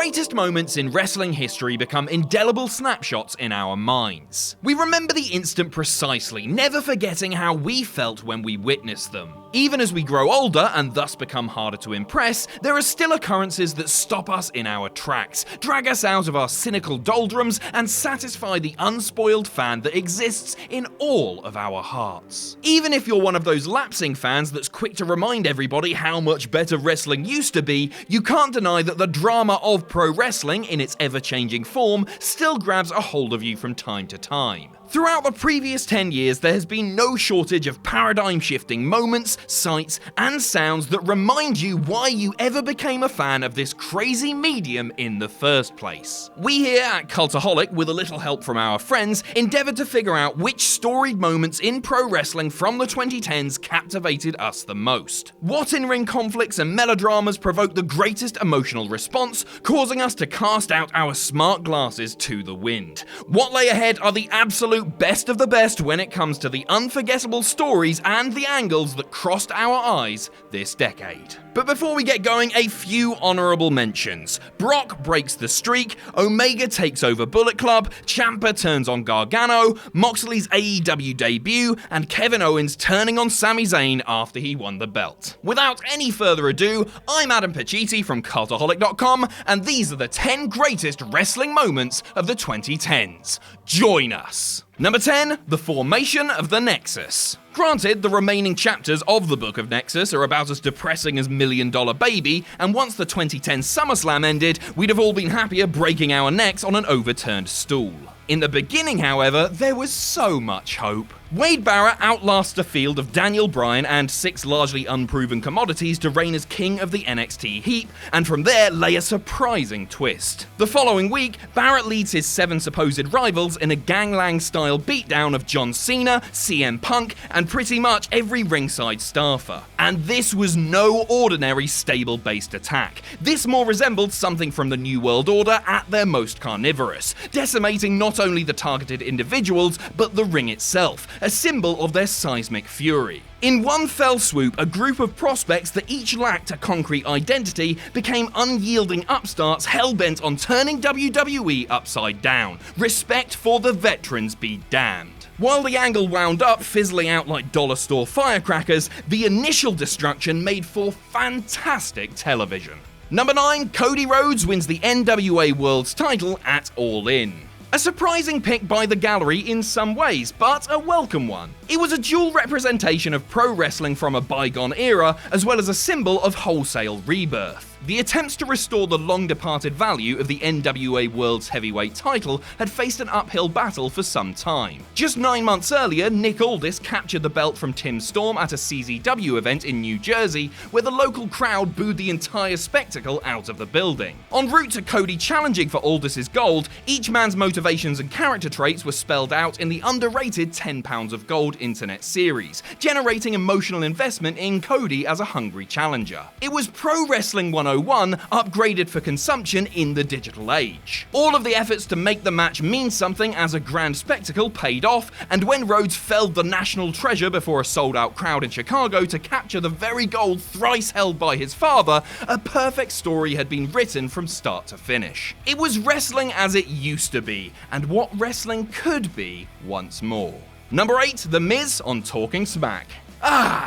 greatest moments in wrestling history become indelible snapshots in our minds. We remember the instant precisely, never forgetting how we felt when we witnessed them. Even as we grow older and thus become harder to impress, there are still occurrences that stop us in our tracks, drag us out of our cynical doldrums, and satisfy the unspoiled fan that exists in all of our hearts. Even if you're one of those lapsing fans that's quick to remind everybody how much better wrestling used to be, you can't deny that the drama of pro wrestling, in its ever-changing form, still grabs a hold of you from time to time. Throughout the previous 10 years, there has been no shortage of paradigm-shifting moments, sights, and sounds that remind you why you ever became a fan of this crazy medium in the first place. We here at Cultaholic, with a little help from our friends, endeavoured to figure out which storied moments in pro wrestling from the 2010s captivated us the most. What in-ring conflicts and melodramas provoked the greatest emotional response, causing us to cast out our smart glasses to the wind? What lay ahead are the absolute best of the best when it comes to the unforgettable stories and the angles that crossed our eyes this decade. But before we get going, a few honourable mentions. Brock breaks the streak, Omega takes over Bullet Club, Ciampa turns on Gargano, Moxley's AEW debut, and Kevin Owens turning on Sami Zayn after he won the belt. Without any further ado, I'm Adam Pacitti from Cultaholic.com, and these are the 10 greatest wrestling moments of the 2010s. Join us! Number 10, the formation of the Nexus. Granted, the remaining chapters of the Book of Nexus are about as depressing as Million Dollar Baby, and once the 2010 SummerSlam ended, we'd have all been happier breaking our necks on an overturned stool. In the beginning, however, there was so much hope. Wade Barrett outlasts a field of Daniel Bryan and 6 largely unproven commodities to reign as king of the NXT heap, and from there lay a surprising twist. The following week, Barrett leads his 7 supposed rivals in a ganglang-style beatdown of John Cena, CM Punk, and pretty much every ringside staffer. And this was no ordinary stable-based attack. This more resembled something from the New World Order at their most carnivorous, decimating not only the targeted individuals, but the ring itself, a symbol of their seismic fury. In one fell swoop, a group of prospects that each lacked a concrete identity became unyielding upstarts hell-bent on turning WWE upside down. Respect for the veterans be damned. While the angle wound up fizzling out like dollar store firecrackers, the initial destruction made for fantastic television. Number 9, Cody Rhodes wins the NWA World's title at All In. A surprising pick by the gallery in some ways, but a welcome one. It was a dual representation of pro wrestling from a bygone era, as well as a symbol of wholesale rebirth. The attempts to restore the long-departed value of the NWA World's Heavyweight title had faced an uphill battle for some time. Just 9 months earlier, Nick Aldis captured the belt from Tim Storm at a CZW event in New Jersey, where the local crowd booed the entire spectacle out of the building. En route to Cody challenging for Aldis's gold, each man's motivations and character traits were spelled out in the underrated 10 Pounds of Gold internet series, generating emotional investment in Cody as a hungry challenger. It was Pro Wrestling 101 upgraded for consumption in the digital age. All of the efforts to make the match mean something as a grand spectacle paid off, and when Rhodes felled the national treasure before a sold-out crowd in Chicago to capture the very gold thrice held by his father, a perfect story had been written from start to finish. It was wrestling as it used to be, and what wrestling could be once more. Number 8, The Miz on Talking Smack.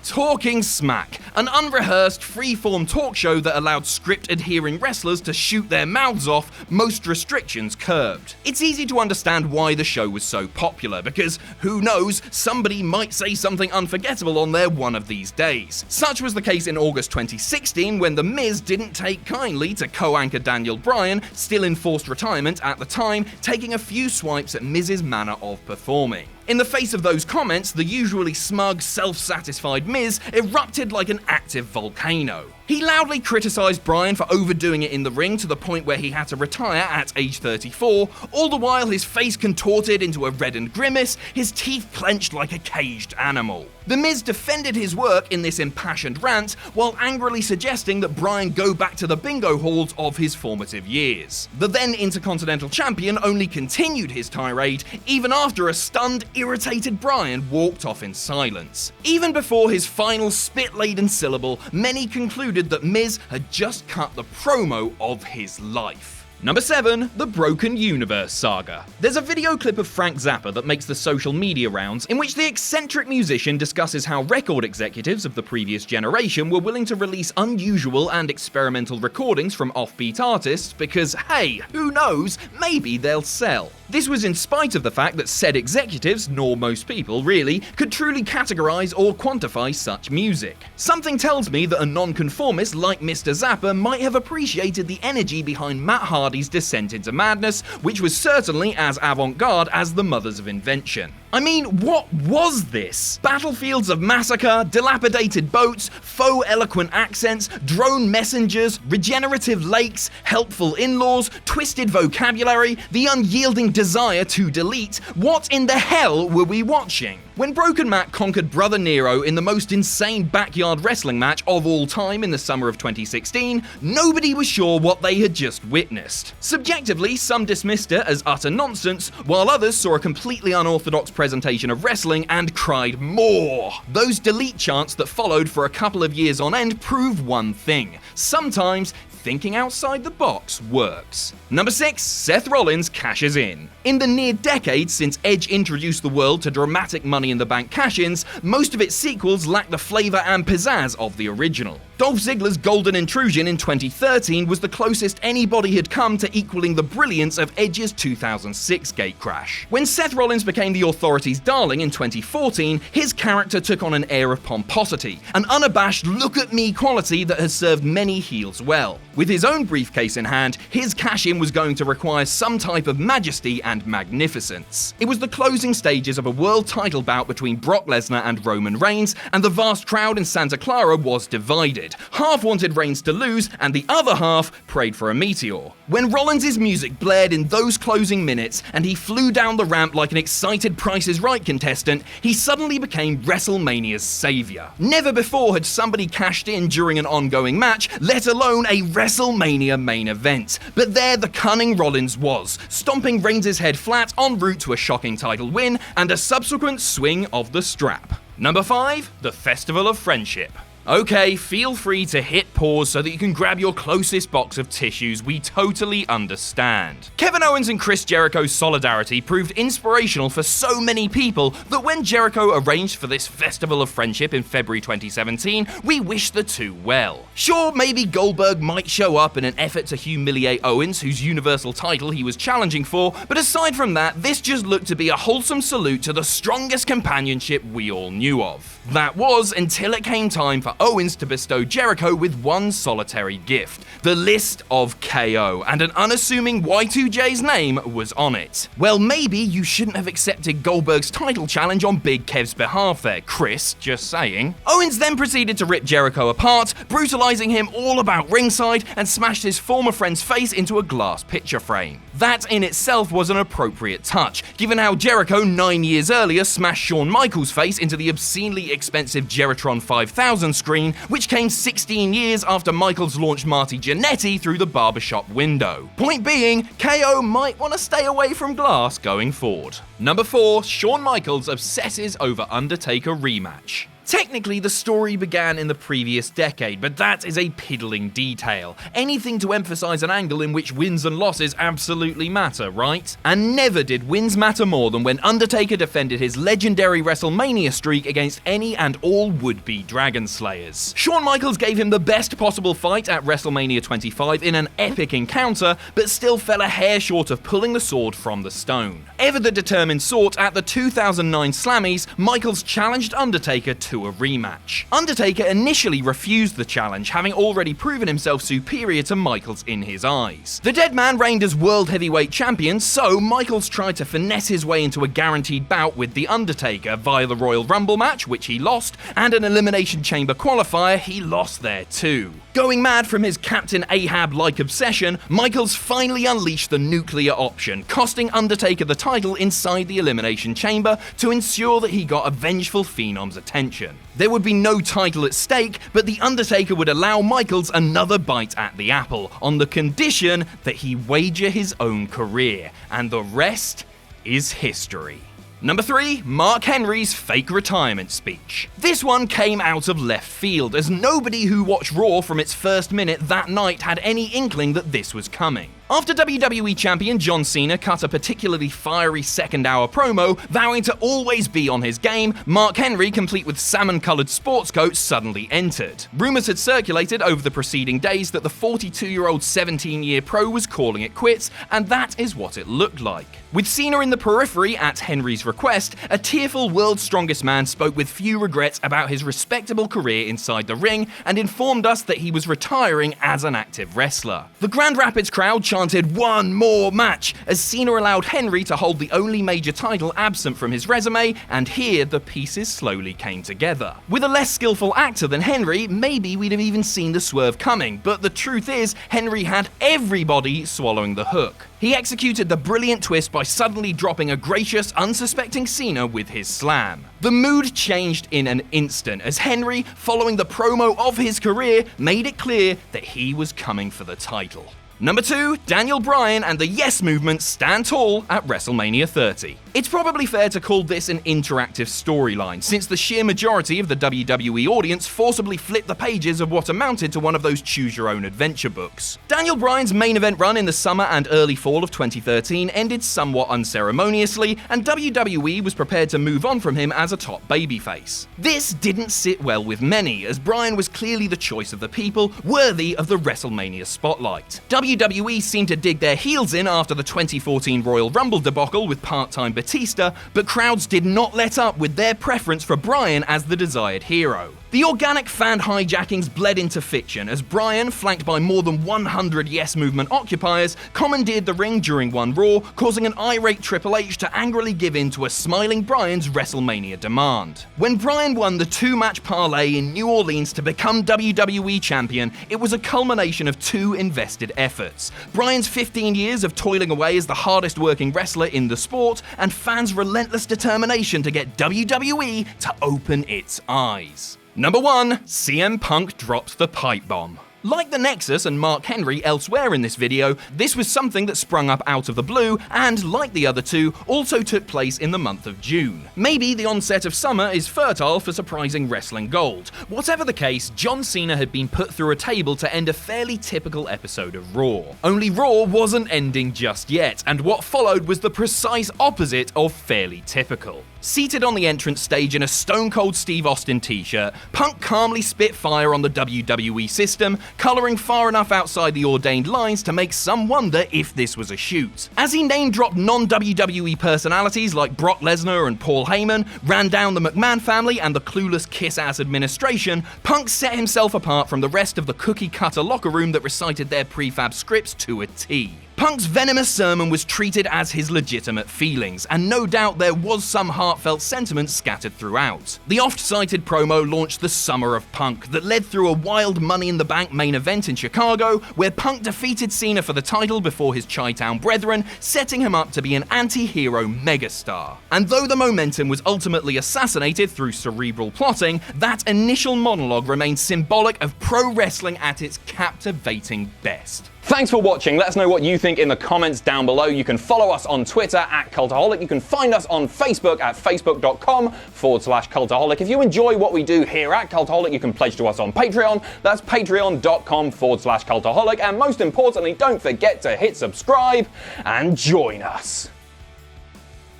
Talking Smack, an unrehearsed, free-form talk show that allowed script-adhering wrestlers to shoot their mouths off, most restrictions curbed. It's easy to understand why the show was so popular, because, who knows, somebody might say something unforgettable on there one of these days. Such was the case in August 2016, when The Miz didn't take kindly to co-anchor Daniel Bryan, still in forced retirement at the time, taking a few swipes at Miz's manner of performing. In the face of those comments, the usually smug, self-satisfied Miz erupted like an active volcano. He loudly criticised Bryan for overdoing it in the ring to the point where he had to retire at age 34, all the while his face contorted into a reddened grimace, his teeth clenched like a caged animal. The Miz defended his work in this impassioned rant, while angrily suggesting that Bryan go back to the bingo halls of his formative years. The then Intercontinental Champion only continued his tirade, even after a stunned, irritated Bryan walked off in silence. Even before his final spit-laden syllable, many concluded that Miz had just cut the promo of his life. Number 7. The Broken Universe Saga. There's a video clip of Frank Zappa that makes the social media rounds in which the eccentric musician discusses how record executives of the previous generation were willing to release unusual and experimental recordings from offbeat artists because, hey, who knows, maybe they'll sell. This was in spite of the fact that said executives, nor most people really, could truly categorize or quantify such music. Something tells me that a nonconformist like Mr. Zappa might have appreciated the energy behind Matt Hardy's descent into madness, which was certainly as avant-garde as the Mothers of Invention. I mean, what was this? Battlefields of massacre, dilapidated boats, faux eloquent accents, drone messengers, regenerative lakes, helpful in-laws, twisted vocabulary, the unyielding desire to delete. What in the hell were we watching? When Broken Matt conquered Brother Nero in the most insane backyard wrestling match of all time in the summer of 2016, nobody was sure what they had just witnessed. Subjectively, some dismissed it as utter nonsense, while others saw a completely unorthodox presentation of wrestling and cried more. Those delete chants that followed for a couple of years on end prove one thing: sometimes thinking outside the box works. Number 6. Seth Rollins cashes in. In the near decade since Edge introduced the world to dramatic Money in the Bank cash-ins, most of its sequels lack the flavor and pizzazz of the original. Dolph Ziggler's Golden Intrusion in 2013 was the closest anybody had come to equaling the brilliance of Edge's 2006 gatecrash. When Seth Rollins became the Authority's darling in 2014, his character took on an air of pomposity, an unabashed look-at-me quality that has served many heels well. With his own briefcase in hand, his cash-in was going to require some type of majesty and magnificence. It was the closing stages of a world title bout between Brock Lesnar and Roman Reigns, and the vast crowd in Santa Clara was divided. Half wanted Reigns to lose, and the other half prayed for a meteor. When Rollins' music blared in those closing minutes, and he flew down the ramp like an excited Price is Right contestant, he suddenly became WrestleMania's savior. Never before had somebody cashed in during an ongoing match, let alone a WrestleMania main event. But there the cunning Rollins was, stomping Reigns' head flat en route to a shocking title win and a subsequent swing of the strap. Number 5. The Festival of Friendship. Okay, feel free to hit pause so that you can grab your closest box of tissues, we totally understand. Kevin Owens and Chris Jericho's solidarity proved inspirational for so many people that when Jericho arranged for this Festival of Friendship in February 2017, we wished the two well. Sure, maybe Goldberg might show up in an effort to humiliate Owens, whose Universal title he was challenging for, but aside from that, this just looked to be a wholesome salute to the strongest companionship we all knew of. That was until it came time for Owens to bestow Jericho with one solitary gift: the list of KO, and an unassuming Y2J's name was on it. Well, maybe you shouldn't have accepted Goldberg's title challenge on Big Kev's behalf there, Chris, just saying. Owens then proceeded to rip Jericho apart, brutalizing him all about ringside, and smashed his former friend's face into a glass picture frame. That in itself was an appropriate touch, given how Jericho 9 years earlier smashed Shawn Michaels' face into the obscenely expensive Geritron 5000 screen, which came 16 years after Michaels launched Marty Jannetty through the barbershop window. Point being, KO might want to stay away from glass going forward. Number 4. Shawn Michaels obsesses over Undertaker rematch. Technically, the story began in the previous decade, but that is a piddling detail. Anything to emphasize an angle in which wins and losses absolutely matter, right? And never did wins matter more than when Undertaker defended his legendary WrestleMania streak against any and all would-be Dragon Slayers. Shawn Michaels gave him the best possible fight at WrestleMania 25 in an epic encounter, but still fell a hair short of pulling the sword from the stone. Ever the determined sort, at the 2009 Slammies, Michaels challenged Undertaker to a rematch. Undertaker initially refused the challenge, having already proven himself superior to Michaels in his eyes. The dead man reigned as World Heavyweight Champion, so Michaels tried to finesse his way into a guaranteed bout with The Undertaker via the Royal Rumble match, which he lost, and an Elimination Chamber qualifier he lost there too. Going mad from his Captain Ahab-like obsession, Michaels finally unleashed the nuclear option, costing Undertaker the title inside the Elimination Chamber to ensure that he got a vengeful Phenom's attention. There would be no title at stake, but The Undertaker would allow Michaels another bite at the apple, on the condition that he wager his own career, and the rest is history. Number 3. Mark Henry's fake retirement speech. This one came out of left field, as nobody who watched Raw from its first minute that night had any inkling that this was coming. After WWE Champion John Cena cut a particularly fiery second-hour promo, vowing to always be on his game, Mark Henry, complete with salmon-coloured sports coat, suddenly entered. Rumours had circulated over the preceding days that the 42-year-old 17-year pro was calling it quits, and that is what it looked like. With Cena in the periphery at Henry's request, a tearful World's Strongest Man spoke with few regrets about his respectable career inside the ring and informed us that he was retiring as an active wrestler. The Grand Rapids crowd chanted "one more match" as Cena allowed Henry to hold the only major title absent from his resume, and here the pieces slowly came together. With a less skillful actor than Henry, maybe we'd have even seen the swerve coming, but the truth is, Henry had everybody swallowing the hook. He executed the brilliant twist by suddenly dropping a gracious, unsuspecting Cena with his slam. The mood changed in an instant as Henry, following the promo of his career, made it clear that he was coming for the title. Number 2, Daniel Bryan and the Yes Movement stand tall at WrestleMania 30. It's probably fair to call this an interactive storyline, since the sheer majority of the WWE audience forcibly flipped the pages of what amounted to one of those choose-your-own-adventure books. Daniel Bryan's main event run in the summer and early fall of 2013 ended somewhat unceremoniously, and WWE was prepared to move on from him as a top babyface. This didn't sit well with many, as Bryan was clearly the choice of the people, worthy of the WrestleMania spotlight. WWE seemed to dig their heels in after the 2014 Royal Rumble debacle with part-time Batista, but crowds did not let up with their preference for Bryan as the desired hero. The organic fan hijackings bled into fiction as Bryan, flanked by more than 100 Yes Movement occupiers, commandeered the ring during one Raw, causing an irate Triple H to angrily give in to a smiling Bryan's WrestleMania demand. When Bryan won the 2-match parlay in New Orleans to become WWE Champion, it was a culmination of 2 invested efforts: Bryan's 15 years of toiling away as the hardest working wrestler in the sport, and fans' relentless determination to get WWE to open its eyes. Number 1, CM Punk drops the pipe bomb. Like the Nexus and Mark Henry elsewhere in this video, this was something that sprung up out of the blue and, like the other two, also took place in the month of June. Maybe the onset of summer is fertile for surprising wrestling gold. Whatever the case, John Cena had been put through a table to end a fairly typical episode of Raw. Only Raw wasn't ending just yet, and what followed was the precise opposite of fairly typical. Seated on the entrance stage in a Stone Cold Steve Austin t-shirt, Punk calmly spit fire on the WWE system, colouring far enough outside the ordained lines to make some wonder if this was a shoot. As he name-dropped non-WWE personalities like Brock Lesnar and Paul Heyman, ran down the McMahon family and the clueless kiss-ass administration, Punk set himself apart from the rest of the cookie-cutter locker room that recited their prefab scripts to a T. Punk's venomous sermon was treated as his legitimate feelings, and no doubt there was some heartfelt sentiment scattered throughout. The oft-cited promo launched the Summer of Punk that led through a wild Money in the Bank main event in Chicago, where Punk defeated Cena for the title before his Chi-Town brethren, setting him up to be an anti-hero megastar. And though the momentum was ultimately assassinated through cerebral plotting, that initial monologue remains symbolic of pro wrestling at its captivating best. Thanks for watching. Let us know what you think in the comments down below. You can follow us on Twitter at Cultaholic. You can find us on Facebook at facebook.com/Cultaholic. If you enjoy what we do here at Cultaholic, you can pledge to us on Patreon. That's patreon.com/Cultaholic. And most importantly, don't forget to hit subscribe and join us.